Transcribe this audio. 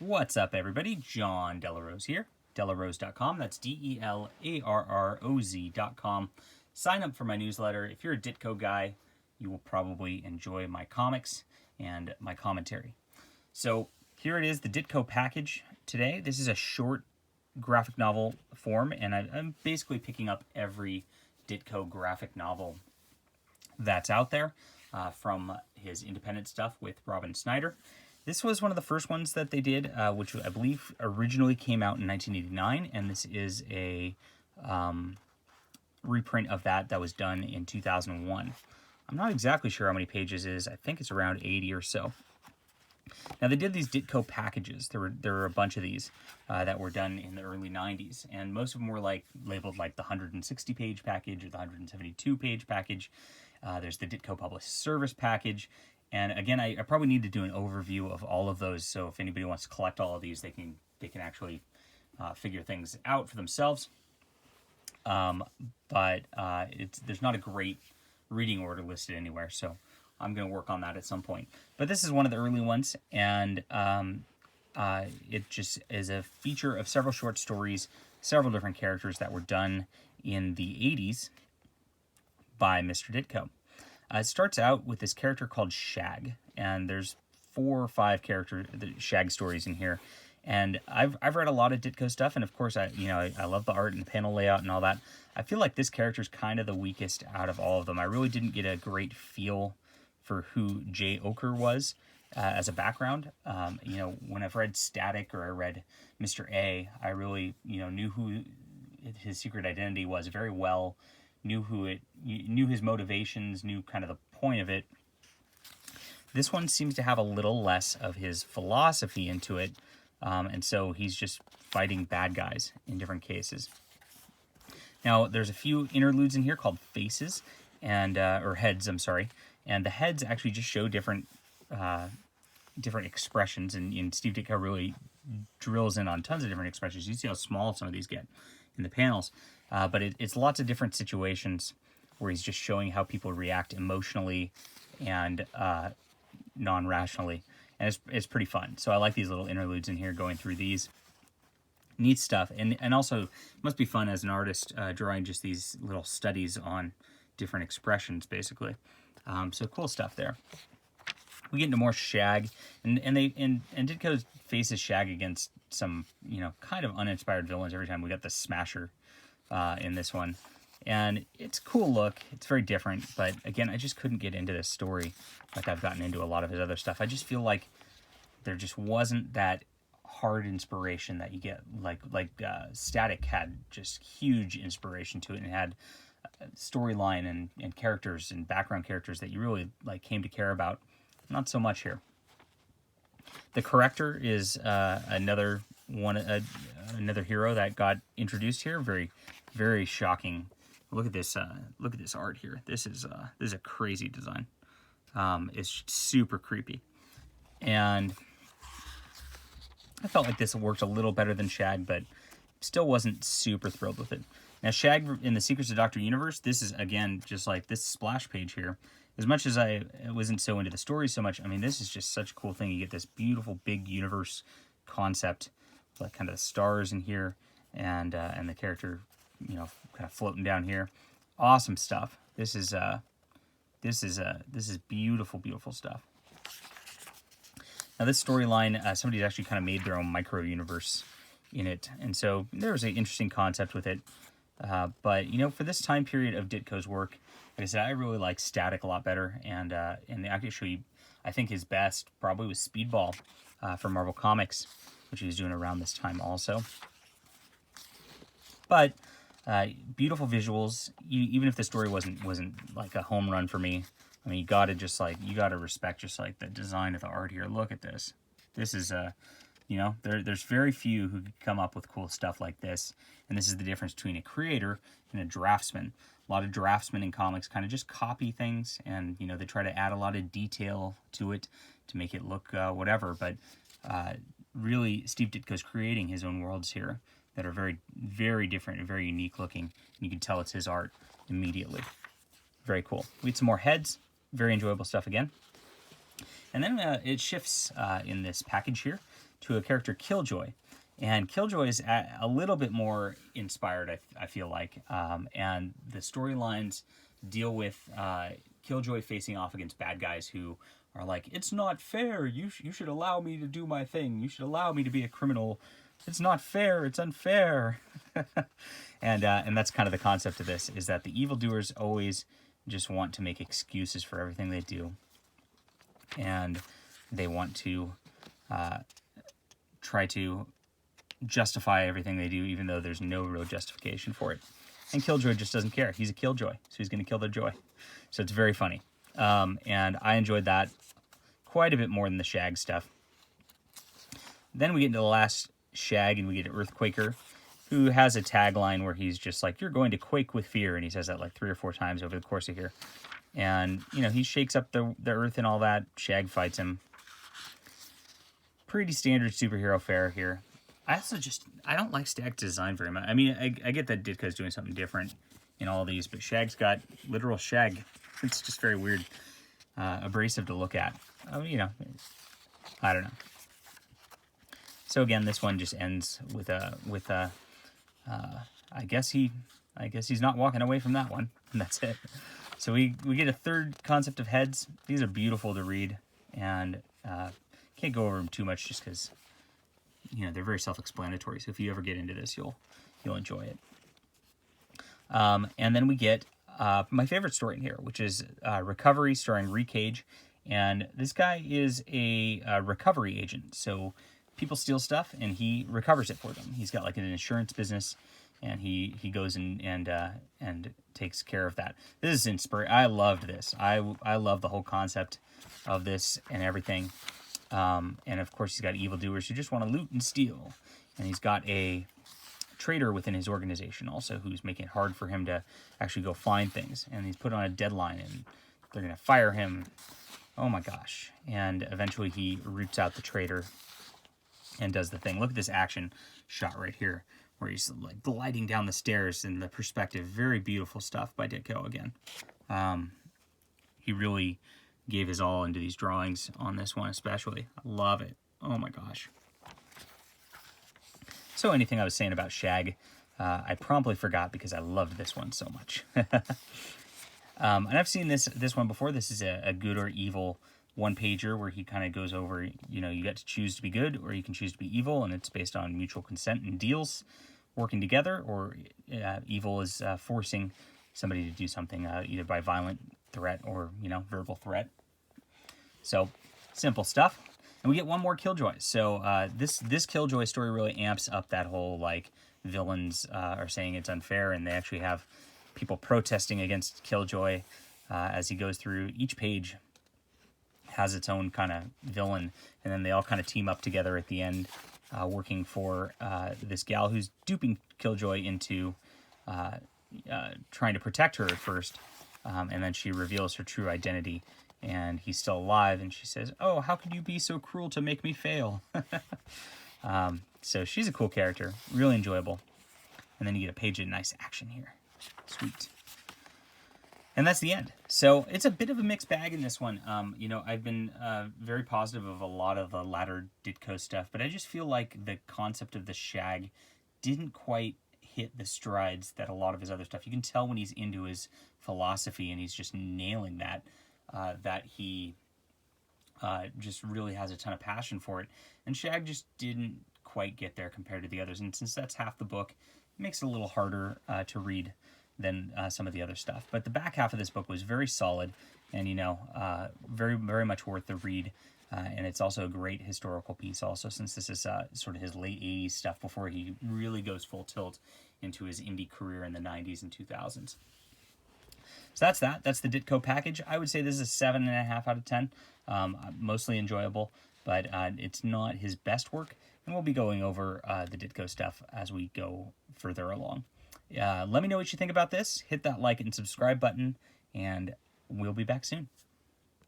What's up, everybody? John Delarose here. Delarose.com. That's DELARROZ.com. Sign up for my newsletter. If you're a Ditko guy, you will probably enjoy my comics and my commentary. So here it is, the Ditko package today. This is a short graphic novel form, and I'm basically picking up every Ditko graphic novel that's out there from his independent stuff with Robin Snyder. This was one of the first ones that they did, which I believe originally came out in 1989, and this is a reprint of that was done in 2001. I'm not exactly sure how many pages it is. I think it's around 80 or so. Now, they did these Ditko packages. There were a bunch of these that were done in the early 90s, and most of them were labeled like the 160-page package or the 172-page package. There's the Ditko Published Service package. And again, I probably need to do an overview of all of those, so if anybody wants to collect all of these, they can actually figure things out for themselves. But there's not a great reading order listed anywhere, so I'm going to work on that at some point. But this is one of the early ones, and it just is a feature of several short stories, several different characters that were done in the 80s by Mr. Ditko. It starts out with this character called Shag, and there's 4 or 5 Shag stories in here. And I've read a lot of Ditko stuff, and of course I love the art and the panel layout and all that. I feel like this character's kind of the weakest out of all of them. I really didn't get a great feel for who Jay Oker was as a background. When I've read Static or I read Mr. A, I really knew who his secret identity was very well. Knew his motivations, knew kind of the point of it. This one seems to have a little less of his philosophy into it, and so he's just fighting bad guys in different cases. Now, there's a few interludes in here called faces, or heads, I'm sorry, and the heads actually just show different expressions, and Steve Ditko really drills in on tons of different expressions. You see how small some of these get in the panels. But it's lots of different situations where he's just showing how people react emotionally and non-rationally. And it's pretty fun. So I like these little interludes in here, going through these. Neat stuff. And also, it must be fun as an artist drawing just these little studies on different expressions, basically. So cool stuff there. We get into more Shag. And Ditko faces Shag against some, kind of uninspired villains every time. We got the Smasher in this one, and it's a cool look. It's very different, but again, I just couldn't get into this story like I've gotten into a lot of his other stuff. I just feel like there just wasn't that hard inspiration that you get. Like Static had just huge inspiration to it, and had storyline and characters and background characters that you really came to care about. Not so much here. The Corrector is another hero that got introduced here. Very, very shocking. Look at this. Look at this art here. This is a crazy design. It's super creepy, and I felt like this worked a little better than Shag, but still wasn't super thrilled with it. Now, Shag in the Secrets of Dr. Universe. This is again just like this splash page here. As much as I wasn't so into the story so much, I mean, this is just such a cool thing. You get this beautiful big universe concept, like kind of the stars in here, and the character, kind of floating down here. Awesome stuff. This is beautiful, beautiful stuff. Now, this storyline, somebody's actually kind of made their own micro universe in it, and so there was an interesting concept with it. But for this time period of Ditko's work, like I said, I really like Static a lot better, and actually, I think his best probably was Speedball from Marvel Comics, which he was doing around this time also. But beautiful visuals. Even if the story wasn't like a home run for me, I mean, you gotta respect just like the design of the art here. Look at this. This is there's very few who could come up with cool stuff like this, and this is the difference between a creator and a draftsman. A lot of draftsmen in comics kind of just copy things, and they try to add a lot of detail to it to make it look whatever. But really, Steve Ditko's creating his own worlds here that are very, very different and very unique looking. And you can tell it's his art immediately. Very cool. We get some more heads. Very enjoyable stuff again. And then it shifts in this package here to a character Killjoy. And Killjoy is a little bit more inspired, I feel like. And the storylines deal with Killjoy facing off against bad guys who are like, it's not fair. You should allow me to do my thing. You should allow me to be a criminal. It's not fair. It's unfair. And that's kind of the concept of this, is that the evildoers always just want to make excuses for everything they do. And they want to try to justify everything they do, even though there's no real justification for it. And Killjoy just doesn't care. He's a killjoy, so he's going to kill their joy. So it's very funny. And I enjoyed that quite a bit more than the Shag stuff. Then we get into the last Shag, and we get Earthquaker, who has a tagline where he's just like, you're going to quake with fear. And he says that like 3 or 4 times over the course of here. And, you know, he shakes up the earth and all that. Shag fights him. Pretty standard superhero fare here. I don't like Shag's design very much. I mean, I get that Ditko's doing something different in all these, but Shag's got literal shag. It's just very weird. Abrasive to look at. You know, I don't know. So again, this one just ends with I guess he's not walking away from that one, and that's it. So we get a third concept of heads. These are beautiful to read, and can't go over them too much just because, you know, they're very self-explanatory. So if you ever get into this, you'll enjoy it. And then we get my favorite story in here, which is Recovery, starring Ree Cage. And this guy is a recovery agent. So people steal stuff, and he recovers it for them. He's got like an insurance business, and he goes and takes care of that. This is inspiring. I loved this. I love the whole concept of this and everything. And of course, he's got evildoers who just want to loot and steal. And he's got a traitor within his organization also who's making it hard for him to actually go find things. And he's put on a deadline, and they're going to fire him. Oh my gosh. And eventually he roots out the traitor and does the thing. Look at this action shot right here, where he's like gliding down the stairs in the perspective. Very beautiful stuff by Ditko again. He really gave his all into these drawings on this one especially. I love it. Oh my gosh. So anything I was saying about Shag, I promptly forgot because I loved this one so much. And I've seen this one before. This is a good or evil one-pager where he kind of goes over, you know, you get to choose to be good or you can choose to be evil, and it's based on mutual consent and deals working together, or evil is forcing somebody to do something either by violent threat or, you know, verbal threat. So simple stuff. And we get one more Killjoy. So this Killjoy story really amps up that whole, like, villains are saying it's unfair, and they actually have people protesting against Killjoy as he goes through. Each page has its own kind of villain, and then they all kind of team up together at the end, working for this gal who's duping Killjoy into trying to protect her at first, and then she reveals her true identity, and he's still alive, and she says, "Oh, how could you be so cruel to make me fail?" So she's a cool character, really enjoyable. And then you get a page of nice action here. Sweet. And that's the end. So it's a bit of a mixed bag in this one. You know, I've been very positive of a lot of the latter Ditko stuff, but I just feel like the concept of the Shag didn't quite hit the strides that a lot of his other stuff. You can tell when he's into his philosophy and he's just nailing that, that he just really has a ton of passion for it. And Shag just didn't quite get there compared to the others. And since that's half the book, it makes it a little harder to read than some of the other stuff. But the back half of this book was very solid and, you know, very, very much worth the read. And it's also a great historical piece also, since this is sort of his late 80s stuff before he really goes full tilt into his indie career in the 90s and 2000s. So that's that. That's the Ditko package. I would say this is a 7.5 out of 10. Mostly enjoyable, but it's not his best work. And we'll be going over the Ditko stuff as we go further along. Let me know what you think about this. Hit that like and subscribe button, and we'll be back soon.